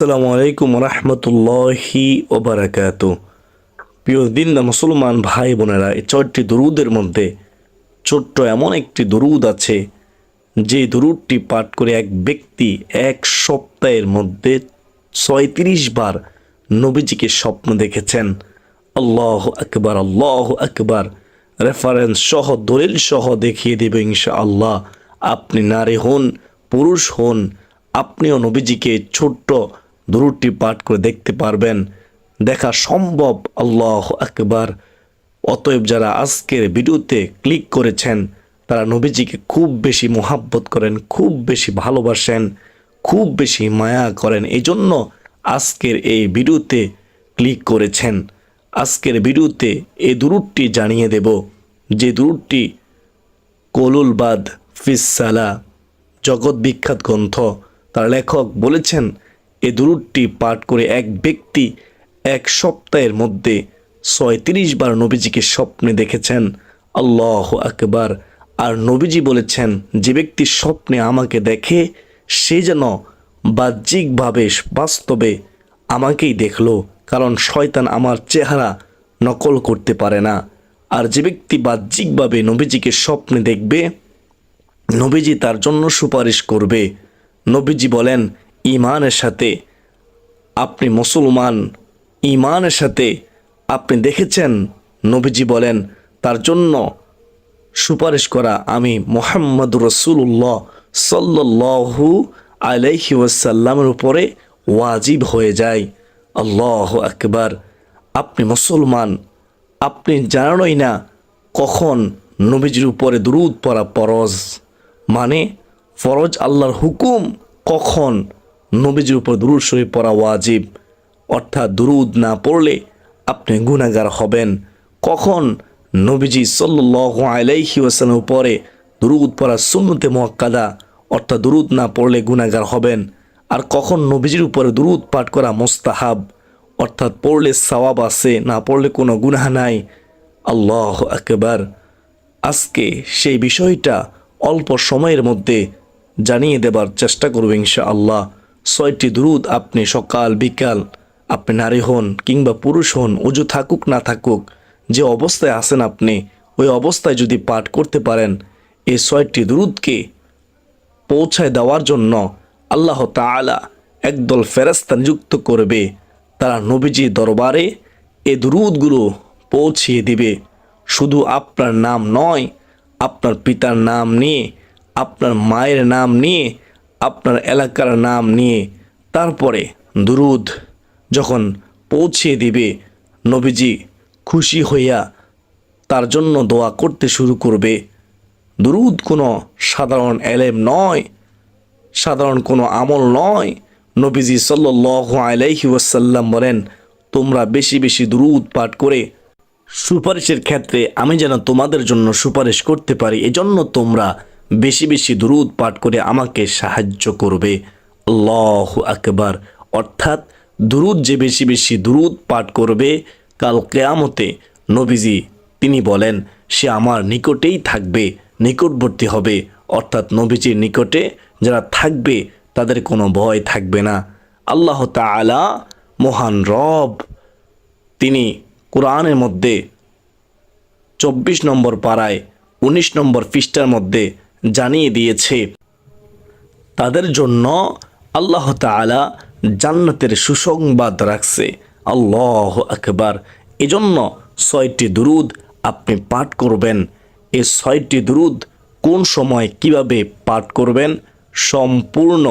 আসসালামু আলাইকুম রহমতুল্লাহি ওবারাকাতু। প্রিয় দিন মুসলমান ভাই বোনেরা, এই 4টি দুরুদের মধ্যে ছোট্ট এমন একটি দুরুদ আছে যে দুরুদটি পাঠ করে এক ব্যক্তি এক সপ্তাহের মধ্যে 36 বার নবীজিকে স্বপ্ন দেখেছেন। আল্লাহ আকবার, আল্লাহ আকবার। রেফারেন্স সহ দলিল সহ দেখিয়ে দেবে ইনশাআল্লাহ। আপনি নারী হন, পুরুষ হন, আপনিও নবীজিকে ছোট্ট দুরুদটি পাঠ করে দেখতে পারবেন, দেখা সম্ভব। আল্লাহ আকবার। অতএব যারা আজকের ভিডিওতে ক্লিক করেছেন তারা নবীজিকে খুব বেশি মোহাব্বত করেন, খুব বেশি ভালোবাসেন, খুব বেশি মায়া করেন, এই জন্য আজকের এই ভিডিওতে ক্লিক করেছেন। আজকের ভিডিওতে এই দুরুদটি জানিয়ে দেব, যে দুরুদটি কলুল বাদ ফিসালা, জগৎ বিখ্যাত গ্রন্থ। তার লেখক বলেছেন এই দুরুদটি পাঠ করে এক ব্যক্তি এক সপ্তাহের মধ্যে 36 বার নবীজিকে স্বপ্নে দেখেছেন। আল্লাহ আকবার। আর নবীজি বলেছেন, যে ব্যক্তি স্বপ্নে আমাকে দেখে সে যেন বাহ্যিকভাবে বাস্তবে আমাকেই দেখলো, কারণ শয়তান আমার চেহারা নকল করতে পারে না। আর যে ব্যক্তি বাহ্যিকভাবে নবীজিকে স্বপ্নে দেখবে, নবীজি তার জন্য সুপারিশ করবে। নবীজি বলেন, ইমানের সাথে আপনি মুসলমান, ইমানের সাথে আপনি দেখেছেন, নবীজি বলেন তার জন্য সুপারিশ করা আমি মুহাম্মদুর রাসূলুল্লাহ সাল্লাল্লাহু আলাইহি ওয়াসাল্লামের উপরে ওয়াজিব হয়ে যায়। আল্লাহ আকবার। আপনি মুসলমান, আপনি জানেনই না কখন নবীজির উপরে দুরূদ পড়া ফরজ, মানে ফরজ আল্লাহর হুকুম, কখন নবীজির উপর দুরূদ শরীফ পড়া ওয়াজিব, অর্থাৎ দুরূদ না পড়লে আপনি গুনাহগার হবেন। কখন নবীজি সাল্লাল্লাহু আলাইহি ওয়াসাল্লামের উপরে দুরূদ পড়া সুন্নতে মুআক্কাদা, অর্থাৎ দুরূদ না পড়লে গুনাহগার হবেন। আর কখন নবীজির উপরে দুরূদ পাঠ করা মুস্তাহাব, অর্থাৎ পড়লে সওয়াব আছে, না পড়লে কোনো গুনাহ নাই। আল্লাহু আকবার। আজকে সেই বিষয়টা অল্প সময়ের মধ্যে জানিয়ে দেবার চেষ্টা করব ইনশাআল্লাহ। 6টি দুরূদ আপনি সকাল বিকাল, আপনি নারী হন কিংবা পুরুষ হন, ওযু থাকুক না থাকুক, যে অবস্থায় আছেন আপনি ওই অবস্থায় যদি পাঠ করতে পারেন, এই 6টি দুরূদকে পৌঁছায় দেওয়ার জন্য আল্লাহ তাআলা একদল ফেরেশতা নিযুক্ত করবে। তারা নবীজির দরবারে এই দুরূদগুলো পৌঁছিয়ে দিবে। শুধু আপনার নাম নয়, আপনার পিতার নাম নিয়ে, আপনার মায়ের নাম নিয়ে, আপনার এলাকার নাম নিয়ে, তারপরে দুরূদ যখন পৌঁছিয়ে দিবে, নবীজি খুশি হইয়া তার জন্য দোয়া করতে শুরু করবে। দুরূদ কোনো সাধারণ এলেম নয়, সাধারণ কোনো আমল নয়। নবীজি সাল্লাল্লাহু আলাইহি ওয়াসাল্লাম বলেন, তোমরা বেশি বেশি দুরূদ পাঠ করে সুপারিশের ক্ষেত্রে আমি যেন তোমাদের জন্য সুপারিশ করতে পারি, এজন্য তোমরা বেশি বেশি দুরূদ পাঠ করে আমাকে সাহায্য করবে। আল্লাহু আকবার। অর্থাৎ দুরূদ যে বেশি বেশি দুরূদ পাঠ করবে, কাল কিয়ামতে নবীজি তিনি বলেন সে আমার নিকটেই থাকবে, নিকটবর্তী হবে। অর্থাৎ নবীজির নিকটে যারা থাকবে তাদের কোনো ভয় থাকবে না। আল্লাহ তাআলা মহান রব, তিনি কোরআনের মধ্যে 24 নম্বর পারায় 19 নম্বর পৃষ্ঠার মধ্যে জানিয়ে দিয়েছে, তাদের জন্য আল্লাহ তাআলা জান্নাতের সুসংবাদ রাখছে। আল্লাহু আকবার। এজন্য 6টি দুরূদ আপনি পাঠ করবেন। এই 6টি দুরূদ কোন সময় কিভাবে পাঠ করবেন সম্পূর্ণ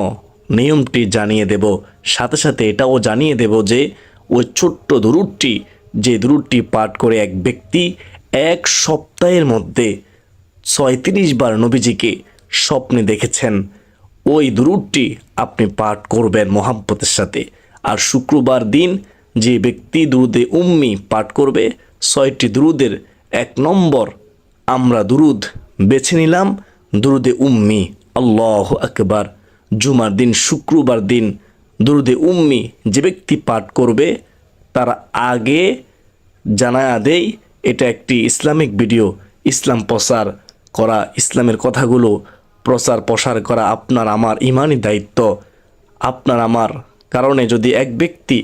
নিয়মটি জানিয়ে দেব। সাথে সাথে এটাও জানিয়ে দেব যে ওই ছোট্ট দুরূদটি, যে দুরূদটি পাঠ করে এক ব্যক্তি এক সপ্তাহের মধ্যে 36 বার নবীজিকে স্বপ্নে দেখেছেন, ওই দুরূদটি আপনি পাঠ করবেন মোহাব্বতের সাথে। আর শুক্রবার দিন যে ব্যক্তি দুরূদে উম্মি পাঠ করবে, 6টি দুরূদের 1 নম্বর আমরা দুরূদ বেছে নিলাম, দুরূদে উম্মি। আল্লাহু আকবার। জুমার দিন, শুক্রবার দিন দুরূদে উম্মি যে ব্যক্তি পাঠ করবে, তার আগে জানায়া দেই এটা একটি ইসলামিক ভিডিও। ইসলাম প্রচার করা, ইসলামের কথাগুলো প্রচার প্রসার করা আপনার আমার ইমানি দায়িত্ব। আপনার আমার কারণে যদি এক ব্যক্তি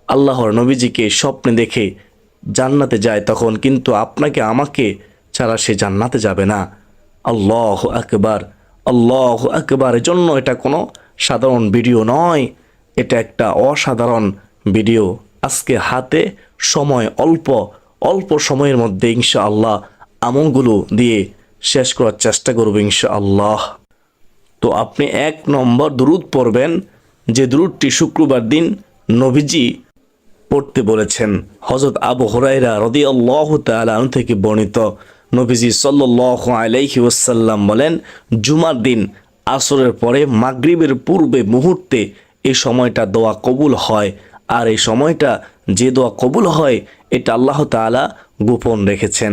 আল্লাহর নবীজিকে স্বপ্নে দেখে জান্নাতে যায়, তখন কিন্তু আপনাকে আমাকে ছাড়া সে জান্নাতে যাবে না। আল্লাহ আকবার, আল্লাহ আকবার। এজন্য এটা কোনো সাধারণ ভিডিও নয়, এটা একটা অসাধারণ ভিডিও। আজকে হাতে সময় অল্প, অল্প সময়ের মধ্যে ইনশাআল্লাহ আমলগুলো দিয়ে শেষ করার চেষ্টা করব ইনশাআল্লাহ। তো আপনি 1 নম্বর দুরূদ পড়বেন, যে দুরূদটি শুক্রবার দিন নবীজি পড়তে বলেছেন। হযরত আবু হুরায়রা রাদিয়াল্লাহু তাআলা আনহু থেকে বর্ণিত, নবীজি সাল্লাল্লাহু আলাইহি ওয়াসাল্লাম বলেন, জুমার দিন আসরের পরে মাগরিবের পূর্বে মুহূর্তে এই সময়টা দোয়া কবুল হয়। আর এই সময়টা যে দোয়া কবুল হয় এটা আল্লাহ তাআলা গোপন রেখেছেন।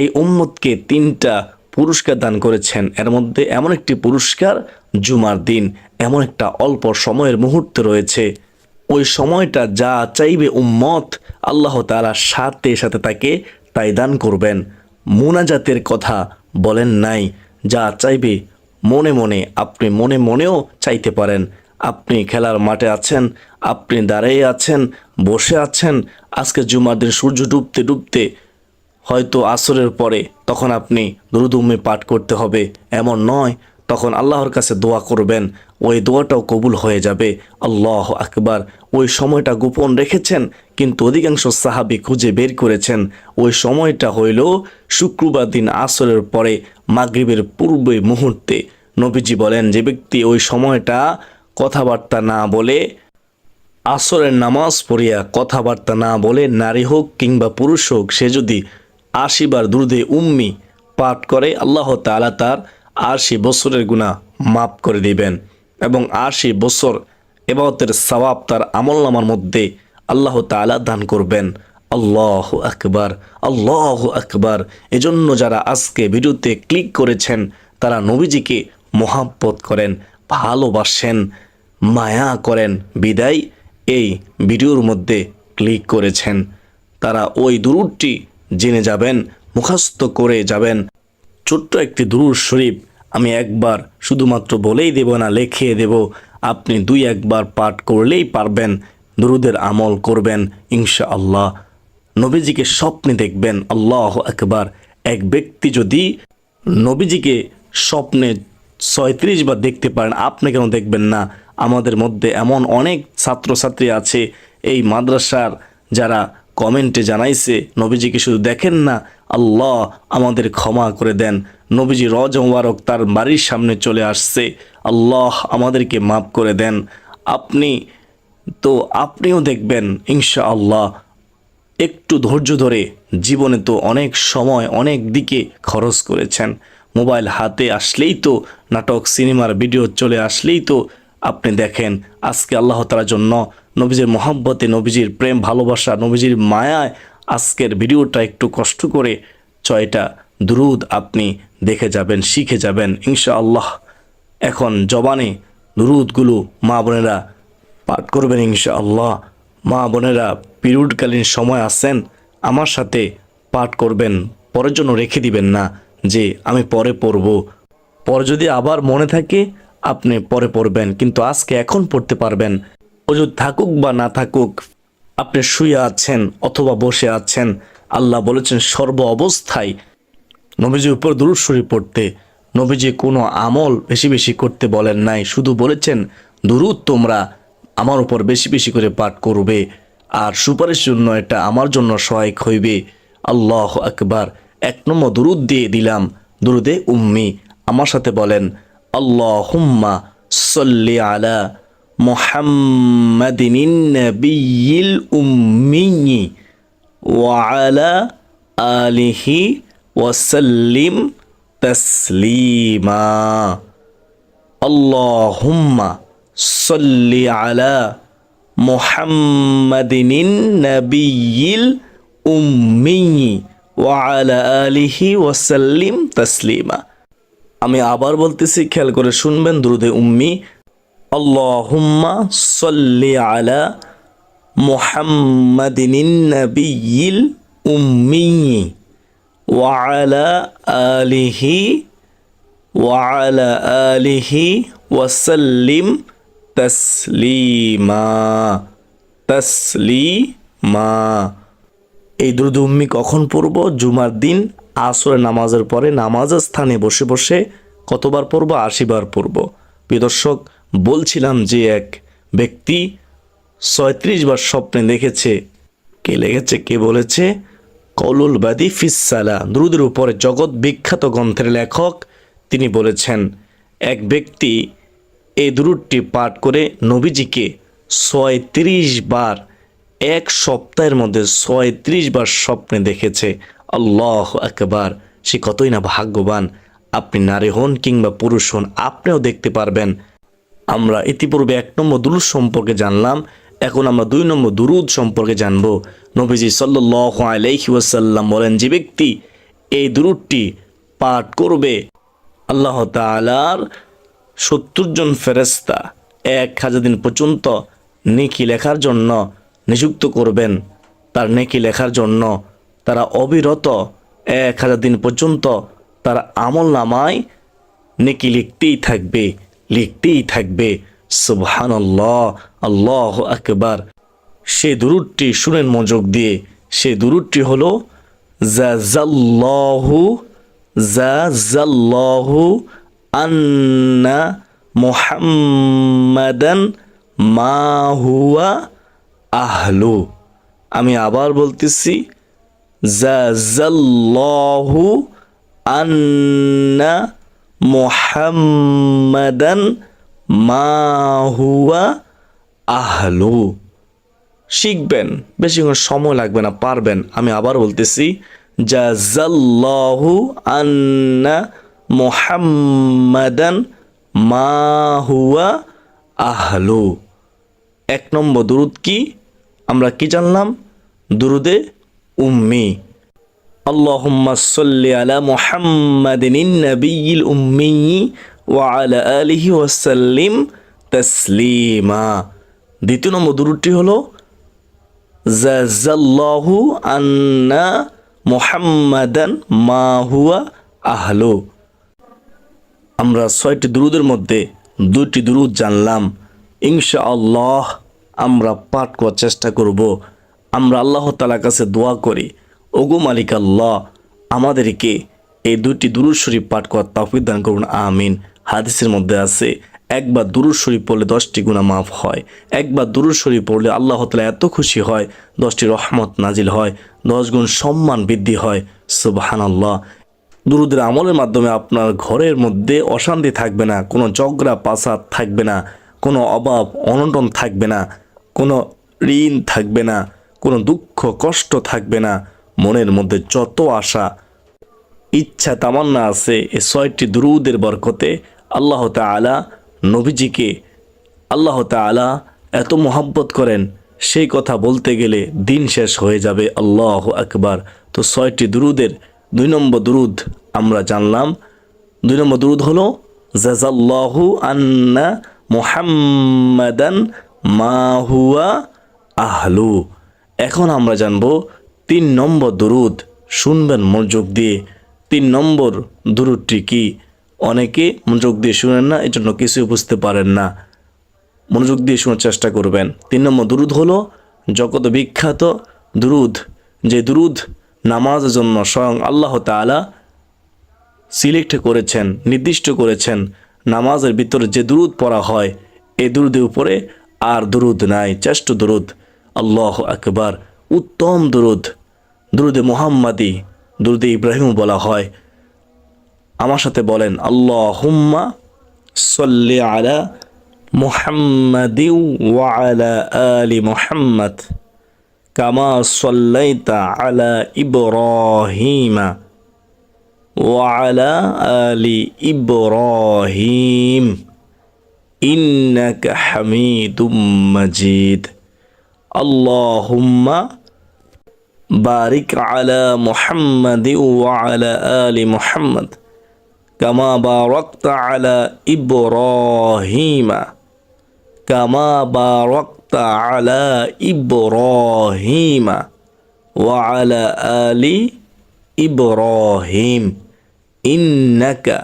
এই উম্মতকে 3টা পুরস্কার দান করেছেন। এর মধ্যে এমন একটি পুরস্কার জুমার দিন, এমন একটা অল্প সময়ের মুহূর্তে রয়েছে। ওই সময়টা যা চাইবে উম্মত, আল্লাহ তাআলা সাথে সাথে তাকে তাই দান করবেন। মুনাজাতের কথা বলেন নাই, যা চাইবে মনে মনে, আপনি মনে মনেও চাইতে পারেন। আপনি খেলার মাঠে আছেন, আপনি দাঁড়িয়ে আছেন, বসে আছেন, আজকে জুমার দিন সূর্য ডুবতে ডুবতে হয়তো আসরের পরে, তখন আপনি দুরূদ উম্মি পাঠ করতে হবে এমন নয়, তখন আল্লাহর কাছে দোয়া করবেন, ওই দোয়াটাও কবুল হয়ে যাবে। আল্লাহ আকবার। ওই সময়টা গোপন রেখেছেন, কিন্তু অধিকাংশ সাহাবী খুঁজে বের করেছেন। ওই সময়টা হইল শুক্রবার দিন আসরের পরে মাগরিবের পূর্বে মুহূর্তে। নবীজি বলেন, যে ব্যক্তি ওই সময়টা কথাবার্তা না বলে, আসরের নামাজ পড়িয়া কথাবার্তা না বলে, নারী হোক কিংবা পুরুষ হোক, সে যদি 80 বার দুরূদে উম্মি পাঠ করে, আল্লাহ তাআলা তার 80 বছরের গুনাহ মাফ করে দিবেন এবং 80 বছর ইবাদতের সওয়াব তার আমলনামার মধ্যে আল্লাহ তাআলা দান করবেন। আল্লাহু আকবার, আল্লাহু আকবার। এজন্য যারা আজকে ভিডিওতে ক্লিক করেছেন তারা নবীজিকে মহাব্বত করেন, ভালোবাসেন, মায়া করেন বিদায় এই ভিডিওর মধ্যে ক্লিক করেছেন। তারা ওই দুরূদটি জেনে যাবেন, মুখস্থ করে যাবেন। ছোট্ট একটি দুরূদ শরীফ আমি একবার শুধুমাত্র বলেই দেব না, লিখিয়ে দেব। আপনি 2-1 বার পাঠ করলেই পারবেন, দুরূদের আমল করবেন ইনশাআল্লাহ। নবীজিকে স্বপ্নে দেখবেন। আল্লাহু আকবার। এক ব্যক্তি যদি নবীজিকে স্বপ্নে 36 বার দেখতে পারেন, আপনি কেন দেখবেন না? আমাদের মধ্যে এমন অনেক ছাত্রছাত্রী আছে এই মাদ্রাসার, যারা কমেন্টে জানাইছে নবীজিকে শুধু দেখেন না, আল্লাহ আমাদের ক্ষমা করে দেন। নবীজি রওজা মুবারক তার বাড়ির সামনে চলে আসছে, আল্লাহ আমাদেরকে মাফ করে দেন। আপনিও দেখবেন ইনশাআল্লাহ। একটু ধৈর্য ধরে, জীবনে তো অনেক সময় অনেক দিকে খরচ করেছেন, মোবাইল হাতে আসলেই তো নাটক সিনেমার ভিডিও চলে আসলেই তো আপনি দেখেন। আজকে আল্লাহ তাআলার জন্য, নবীজির মহব্বতে, নবীজির প্রেম ভালোবাসা, নবীজির মায়ায় আজকের ভিডিওটা একটু কষ্ট করে 6টা দুরূদ আপনি দেখে যাবেন, শিখে যাবেন ইনশাআল্লাহ। এখন জবানে দুরূদগুলো মা বোনেরা পাঠ করবেন ইনশাআল্লাহ। মা বোনেরা পিরিয়ডকালীন সময় আছেন, আমার সাথে পাঠ করবেন, পরের জন্য রেখে দিবেন না যে আমি পরে পড়ব। পরে যদি আবার মনে থাকে আপনি পরে পড়বেন, কিন্তু আজকে এখন পড়তে পারবেন। ওজু থাকুক বা না থাকুক, আপনি শুয়ে আছেন অথবা বসে আছেন, আল্লাহ বলেছেন সর্ব অবস্থায় নবীজির উপর দুরূদ শরীফ পড়তে। নবীজি কোনো আমল বেশি বেশি করতে বলেন নাই, শুধু বলেছেন দুরূদ তোমরা আমার উপর বেশি বেশি করে পাঠ করবে, আর সুপারিশ জন্য এটা আমার জন্য সহায়ক হইবে। আল্লাহু আকবার। 1 নম্বর দুরূদ দিয়ে দিলাম, দুরূদে উম্মি। আমার সাথে বলেন, আল্লাহুম্মা সাল্লি আলা মুহাম্মাদিন নাবিয়্যিল উম্মি ওয়া আলা আলিহি ওয়া সাল্লিম তাসলিমা। আল্লাহুম্মা সাল্লি আলা মুহাম্মাদিন নাবিয়্যিল উম্মি ওয়া আলা আলিহি ওয়া সাল্লিম তাসলিমা। আমি আবার বলতেছি, খেয়াল করে শুনবেন। দুরূদে উম্মি, আল্লাহুম্মা সাল্লি আলা মুহাম্মাদিন নাবিয়্যিল উম্মি ওয়া আলা আলিহি ওয়া সাল্লিম তাসলিমা, তাসলিমা। এই দুরূদ উম্মি কখন পড়ব? জুমার দিন আসরের নামাজের পরে নামাজের স্থানে বসে বসে কতবার পড়ব? ৮০ বার পড়ব। প্রিয় দর্শক, বলছিলাম যে এক ব্যক্তি ৩৬ বার স্বপ্নে দেখেছে। কে লেগেছে, কে বলেছে? কৌলুল বাদি ফিসালা, দুরূদের উপরে জগৎ বিখ্যাত গ্রন্থের লেখক তিনি বলেছেন, এক ব্যক্তি এই দুরূদটি পাঠ করে নবীজিকে ৩৬ বার, এক সপ্তাহের মধ্যে ৩৬ বার স্বপ্নে দেখেছে। আল্লাহ আকবার! সে কতই না ভাগ্যবান। আপনি নারী হন কিংবা পুরুষ হন, আপনিও দেখতে পারবেন। আমরা ইতিপূর্বে ১ নম্বর দুরূদ সম্পর্কে জানলাম, এখন আমরা ২ নম্বর দুরূদ সম্পর্কে জানব। নবীজি সাল্লাল্লাহু আলাইহি ওয়াসাল্লাম বলেন, যে ব্যক্তি এই দুরূদটি পাঠ করবে, আল্লাহ তাআলার ৭০ জন ফেরেশতা ১,০০০ দিন পর্যন্ত নেকি লেখার জন্য নিযুক্ত করবেন। তার নেকি লেখার জন্য তারা অবিরত ১,০০০ দিন পর্যন্ত তার আমলনামায় নেকি লিখতেই থাকবে, লিখতেই থাকবে। সুবহানাল্লাহ, আল্লাহু আকবার। সেই দুরূদটি শুনেন মনোযোগ দিয়ে। সেই দুরূদটি হলো জাযাল্লাহু, জাযাল্লাহু আন্না মুহাম্মাদান মা হুয়া আহলু। আমি আবার বলতেছি, জাযাল্লাহু আন্না মুহাম্মাদান মা হুয়া আহলু। শিখবেন, বেশি কোনো সময় লাগবে না, পারবেন। আমি আবার বলতেছি, জাযাল্লাহু আন্না মুহাম্মাদান মা হুয়া আহলু। ১ নম্বর দুরূদ কি? আমরা কি জানলাম? দুরূদে উম্মি। আল্লাহুম্মা সাল্লি আলা মুহাম্মাদিন নাবিয়্যিল উম্মি ওয়া আলা আলিহি ওয়া সাল্লিম তাসলিমা। ২য় নম্বর দুরূদটি হলো জাযাল্লাহু আন্না মুহাম্মাদান মা হুয়া আহলু। আমরা ৬টি দুরূদের মধ্যে ২টি দুরূদ জানলাম। ইনশাআল্লাহ আমরা পাঠ করার চেষ্টা করব। আমরা আল্লাহ তাআলার কাছে দোয়া করি, ওগো মালিক আল্লাহ, আমাদেরকে এই ২টি দুরূদ শরীফ পাঠ করার তৌফিক দান করুন, আমিন। হাদিসের মধ্যে আছে, একবার দুরূদ শরীফ পড়লে 10টি গুনাহ মাফ হয়। একবার দুরূদ শরীফ পড়লে আল্লাহ তাআলা এত খুশি হয়, 10টি রহমত নাজিল হয়, 10 গুণ সম্মান বৃদ্ধি হয়। সুবহানাল্লাহ। দুরূদের আমলের মাধ্যমে আপনার ঘরের মধ্যে অশান্তি থাকবে না, কোনো ঝগড়া পাসাদ থাকবে না, কোনো অভাব অনটন থাকবে না, কোনো ঋণ থাকবে না, কোনো দুঃখ কষ্ট থাকবে না। মনের মধ্যে যত আশা ইচ্ছা তামান্না আছে, এই ৬টি দুরূদের বরকতে আল্লাহ তাআলা নবীজিকে আল্লাহ তাআলা এত মহব্বত করেন, সেই কথা বলতে গেলে দিন শেষ হয়ে যাবে। আল্লাহু আকবার। তো ৬টি দুরূদের ২ নম্বর দুরূদ আমরা জানলাম। ২ নম্বর দুরূদ হলো জাযাল্লাহু আন্না মুহাম্মাদান মা হুয়া আহলু। এখন আমরা জানব ৩ নম্বর দুরূদ। শুনবেন মনোযোগ দিয়ে। ৩ নম্বর দুরূদটি কি? অনেকে মনোযোগ দিয়ে শুনেন না, এজন্য কিছুই বুঝতে পারেন না। মনোযোগ দিয়ে শোনার চেষ্টা করবেন। ৩ নম্বর দুরূদ হলো জগৎ বিখ্যাত দুরূদ, যে দুরূদ নামাজের জন্য স্বয়ং আল্লাহ তাআলা সিলেক্ট করেছেন, নির্দিষ্ট করেছেন। নামাজের ভিতরে যে দুরূদ পড়া হয়, এই দুরূদের উপরে আর দুরূদ নাই। শ্রেষ্ঠ দুরূদ, আল্লাহু আকবার। উত্তম দুরূদ, দুরূদে মুহাম্মাদি, দুরূদে ইব্রাহিম বলা হয়। আমার সাথে বলেন, আল্লাহুম্মা সাল্লি আলা মুহাম্মাদি ওয়া আলা আলি মুহাম্মাদ কামা সাল্লাইতা আলা ইব্রাহিমা ওয়া আলা আলি ইব্রাহিম ইন্নাকা হামিদুম মাজিদ। আল্লাহুম্মা বারিক আলা মুহাম্মাদি ওয়া আলা আলি মুহাম্মাদ কামা বারাকতা আলা ইব্রাহিমা কামা বারাকতা আলা ইব্রাহিমা ওয়া আলা আলি ইব্রাহিম ইন্নাকা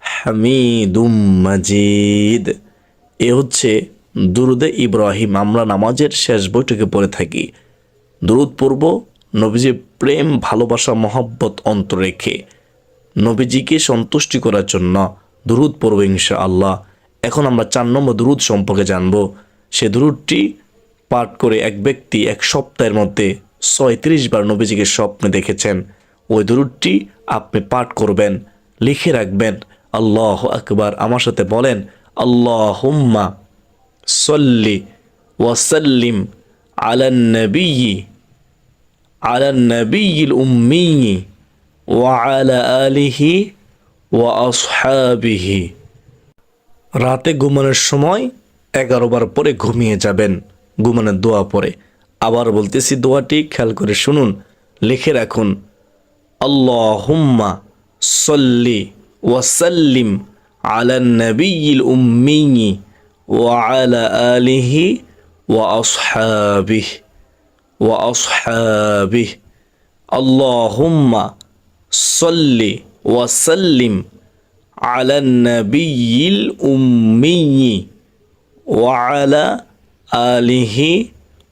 হামিদুম মাজিদ। এ হচ্ছে দুরুদে ইব্রাহিম আমরা নামাজের শেষ বৈঠকে পড়ে থাকি। দুরুদ পড়ব নবীজির প্রেম ভালোবাসা মহব্বত অন্তর রেখে নবীজিকে সন্তুষ্টি করার জন্য দুরুদ পড়ব ইনশাআল্লাহ। এখন আমরা 4 নম্বর দুরুদ সম্পর্কে জানব। সে দুরুদটি পাঠ করে এক ব্যক্তি এক সপ্তাহের মধ্যে 36 বার নবীজিকে স্বপ্নে দেখেছেন। ওই দুরুদটি আপনি পাঠ করবেন, লিখে রাখবেন। আল্লাহু আকবার, আমার সাথে বলেন আল্লাহুম্মা সল্লি ওয়া সাল্লিম আলান নাবিয়্যিল উম্মি ওয়া আলা আলিহি ওয়া আসহাবিহি। রাতে ঘুমানোর সময় 11 বার পরে ঘুমিয়ে যাবেন, ঘুমানোর দোয়া পরে। আবার বলতেছি, দোয়াটি খেয়াল করে শুনুন, লিখে রাখুন। আল্লাহুম্মা সল্লি ওয়া সাল্লিম আলান নাবিয়্যিল উম্মি ওয়া আলা আলিহি ওয়া আসহাবিহি। আল্লাহুম্মা সল্লি ওয়া সাল্লিম আলান নাবিয়্যিল উম্মি ওয়া আলা আলিহি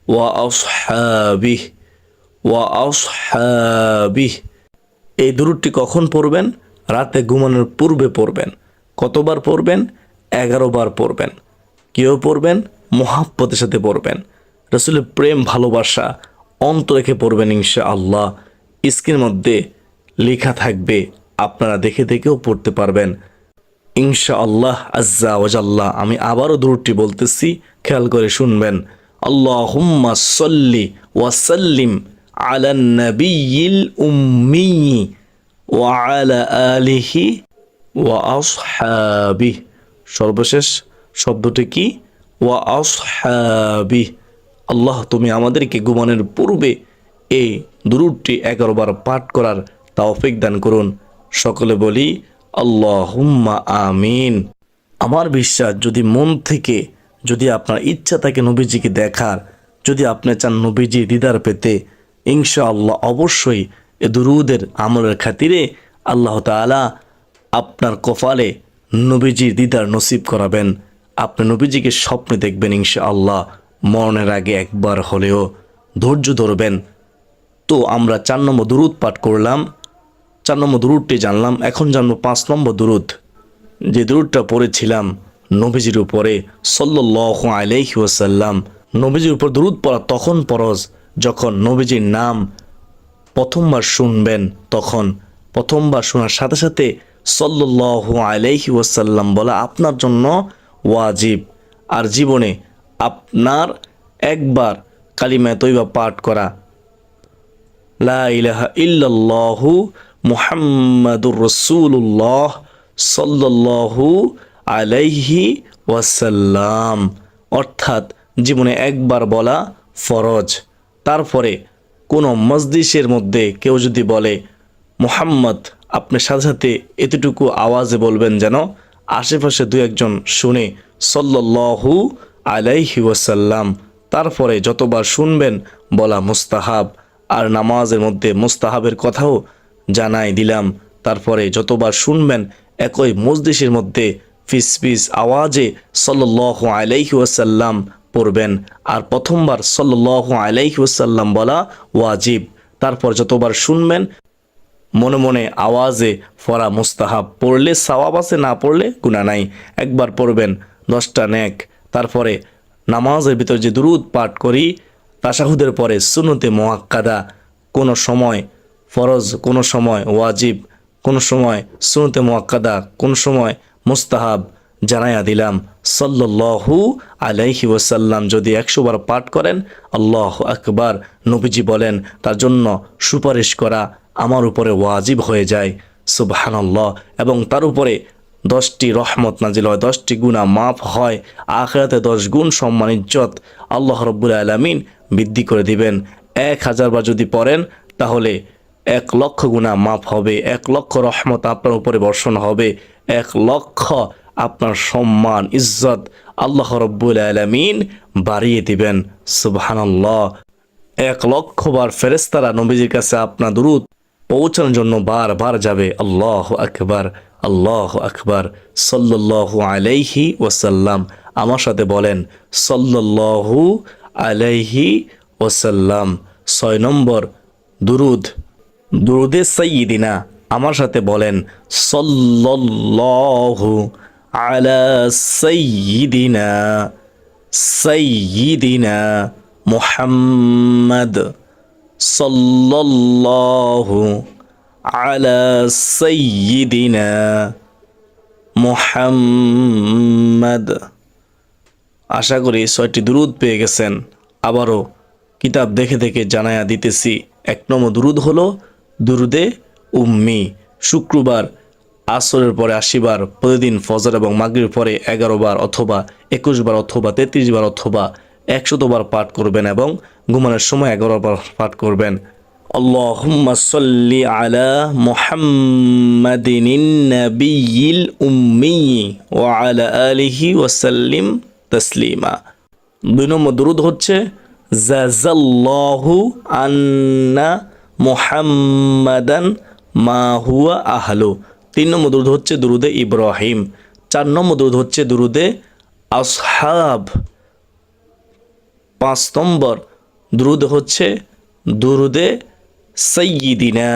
ওয়া আসহাবিহি। এই দুরূদটি কখন পড়বেন? রাতে ঘুমানোর পূর্বে পড়বেন। কতবার পড়বেন? 11 বার পড়বেন। কেউ পড়বেন? মুহাব্বতের সাথে পড়বেন। রাসূলের প্রেম ভালোবাসা অন্তর রেখে পড়বেন ইনশাআল্লাহ। স্ক্রিনের মধ্যে লেখা থাকবে, আপনারা দেখে দেখেও পড়তে পারবেন ইনশাআল্লাহ আজ্জা ওয়া জাল্লা। আমি আবারও দুরূদটি বলতেছি, খেয়াল করে শুনবেন। আল্লাহুম্মা সল্লি ওয়া সাল্লিম আলান নাবিয়্যিল উম্মি ওয়া আলা আলিহি ওয়া আসহাবিহি। সর্বশেষ শব্দটি কি? ওয়া আসহাবিহি। আল্লাহ, তুমি আমাদেরকে ঘুমানোর পূর্বে এই দুরূদটি 11 বার পাঠ করার তৌফিক দান করুন। সকলে বলি আল্লাহুম্মা আমিন। আমার বিশ্বাস, যদি মন থেকে যদি আপনার ইচ্ছা থাকে নবীজিকে দেখার, যদি আপনি চান নবীজি দিদার পেতে, ইনশাআল্লাহ অবশ্যই এ দুরূদের আমলের খাতিরে আল্লাহ তাআলা আপনার কপালে নবীজির দিদার নসিব করাবেন। আপনি নবীজিকে স্বপ্নে দেখবেন ইনশাআল্লাহ। মরণের আগে একবার হলেও ধৈর্য ধরবেন। তো আমরা 4 নম্বর দুরূদ পাঠ করলাম, 4 নম্বর দুরূদটি জানলাম। এখন জানবো 5 নম্বর দুরূদ, যে দুরূদটা পড়েছিলাম নবীজির উপরে সাল্লাল্লাহু আলাইহি ওয়াসাল্লাম। নবীজির উপর দুরূদ পড়া তখন ফরজ যখন নবীজির নাম প্রথমবার শুনবেন, তখন প্রথমবার শোনার সাথে সাথে সাল্লাল্লাহু আলাইহি ওয়াসাল্লাম বলা আপনার জন্য ওয়াজিব। আর জীবনে আপনার একবার কালিমা তৈবা পাঠ করা, লা ইলাহা ইল্লাল্লাহু মুহাম্মাদুর রাসূলুল্লাহ সাল্লাল্লাহু আলাইহি ওয়াসাল্লাম, অর্থাৎ জীবনে একবার বলা ফরজ। তারপরে কোনো মজলিসের মধ্যে কেউ যদি বলে মুহাম্মদ, আপনার সাথে সাথে এতটুকু আওয়াজে বলবেন যেন আশেপাশে 2-1 শুনে সাল্লাল্লাহু আলাইহি ওয়াসাল্লাম। তারপরে যতবার শুনবেন বলা মুস্তাহাব। আর নামাজের মধ্যে মুস্তাহাবের কথাও জানাই দিলাম। তারপরে যতবার শুনবেন একই মজলিসের মধ্যে ফিস আওয়াজে সাল্লাল্লাহু আলাইহি ওয়াসাল্লাম পড়বেন। আর প্রথমবার সাল্লাল্লাহু আলাইহি ওয়াসাল্লাম বলা ওয়াজিব। তারপর যতবার শুনবেন মনে মনে আওয়াজে পড়া মুস্তাহাব। পড়লে সওয়াব আছে, না পড়লে গুনাহ নাই। একবার পড়বেন 10টা নেক। তারপরে নামাজের ভিতর যে দুরূদ পাঠ করি তাশাহুদের পরে সুন্নতে মুআক্কাদা, কোনো সময় ফরজ, কোনো সময় ওয়াজিব, কোনো সময় সুন্নতে মুআক্কাদা, কোনো সময় মুস্তাহাব জানাইয়া দিলাম। সাল্লাল্লাহু আলাইহি ওয়াসাল্লাম যদি 100 বার পাঠ করেন, আল্লাহু আকবার, নবীজি বলেন তার জন্য সুপারিশ করা আমার উপরে ওয়াজিব হয়ে যায়। সুবহানাল্লাহ। এবং তার উপরে 10টি রহমত নাজিল হয়, 10টি গুনাহ মাফ হয়, আখিরাতে 10 গুণ সম্মান ইজ্জত আল্লাহ রাব্বুল আলামিন বৃদ্ধি করে দিবেন। 1000 বার যদি পড়েন তাহলে 1 লক্ষ গুনাহ মাফ হবে, 1 লক্ষ রহমত আপনার উপরে বর্ষণ হবে, 1 লক্ষ আপনার সম্মান ইজ্জত আল্লাহ রাব্বুল আলামিন বাড়িয়ে দিবেন। সুবহানাল্লাহ। 1 লক্ষ বার ফেরেশতারা নবীজির কাছে আপনার দুরূদ পৌঁছানোর জন্য বারবার যাবে। আল্লাহু আকবার, আল্লাহু আকবার, সাল্লাল্লাহু আলাইহি ওয়াসাল্লাম। আমার সাথে বলেন সাল্লাল্লাহু আলাইহি ওয়াসাল্লাম। 6 নম্বর দুরুদ, দুরুদে সাইয়্যিদিনা। আমার সাথে বলেন সাল্লাল্লাহু আলা সাইয়্যিদিনা সাইয়্যিদিনা মুহাম্মদ সাল্লাল্লাহু আলা সাইয়্যিদিনা মুহাম্মদ। আশা করি 6টি দুরুদ পেয়ে গেছেন। আবারও কিতাব দেখে দেখে জানায়া দিতেছি। 1 নম্বর দুরুদ হলো দুরুদে উম্মি। শুক্রবার আসরের পরে 80 বার, প্রতিদিন ফজর এবং মাগরিবের পরে 11 বার অথবা 21 বার অথবা 33 বার অথবা 100 বার পাঠ করবেন এবং ঘুমানোর সময় 11 বার পাঠ করবেন। আল্লাহুম্মা সাল্লি আলা মুহাম্মাদিন নাবিয়্যিল উম্মি ওয়া আলা আলিহি ওয়া সাল্লিম তাসলিমা। 2 নম্বর দুরুদ হচ্ছে জাযাল্লাহু আন্না মুহাম্মাদান মা হুয়া আহলু। 3 নম্বর দুরুদ হচ্ছে দুরুদে ইব্রাহিম। 4 নম্বর দুরুদ হচ্ছে দুরুদে আসহাব। 5 নম্বর দুরুদ হচ্ছে দুরুদে সাইয়্যিদিনা।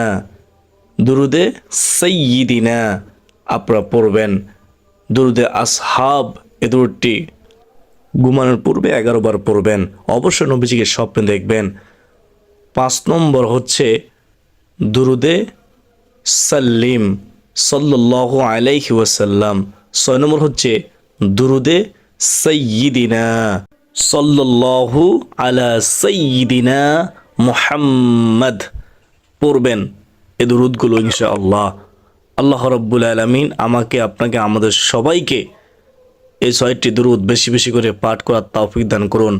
দুরুদে সাইয়্যিদিনা আপনারা পড়বেন। দুরুদে আসহাব এ দুরুদটি ঘুমানোর পূর্বে 11 বার পড়বেন। অবশ্যই নবীজিকে স্বপ্নে দেখবেন। 5 নম্বর হচ্ছে দুরুদে সাল্লিম সাল্লাল্লাহু আলাইহি ওয়াসাল্লাম। 6 নম্বর হচ্ছে দুরুদে সাইয়্যিদিনা সাল্লাল্লাহু আলা সাইয়্যিদিনা মুহাম্মদ পড়বেন এই দুরুদগুলো ইনশাআল্লাহ। আল্লাহ রাব্বুল আলামিন আমাকে, আপনাকে, আমাদের সবাইকে এই 6টি দুরুদ বেশি বেশি করে পাঠ করার তৌফিক দান করুন।